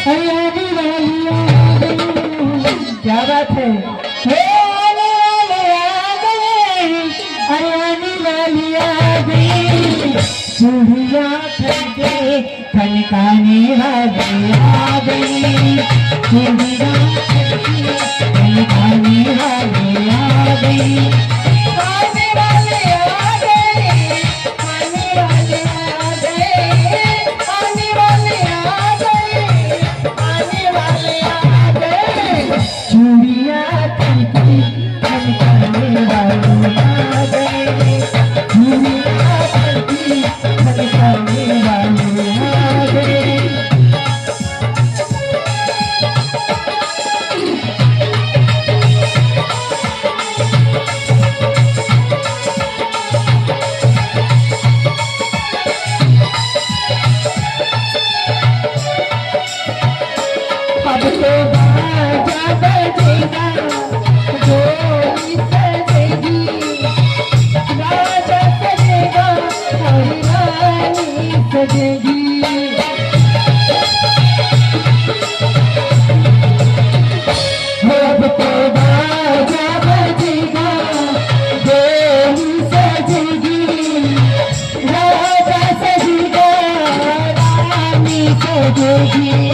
हरियाणी वाली आ गई। क्या बात है, हे आने वाले आ गए, हरियाणी वाली आ गई। चूड़िया खरीदे खनकाने वाली आ गई। चूड़िया खरीदे खनकाने वाली आ गई। आने वाले आ गए, आने वाले आ गए, आने वाले आ गए, आने वाले आ गए। चूड़िया खरीदे खनकाने वाली आ गई। चूड़िया खरीदे खनकाने वाली आ गई। अब तो बाजा बजेगा, डोली सजेगी, राजा सजेगा और रानी सजेगी। अब तो बाजा बजेगा, डोली सजेगी, राजा सजेगा, रानी सजेगी।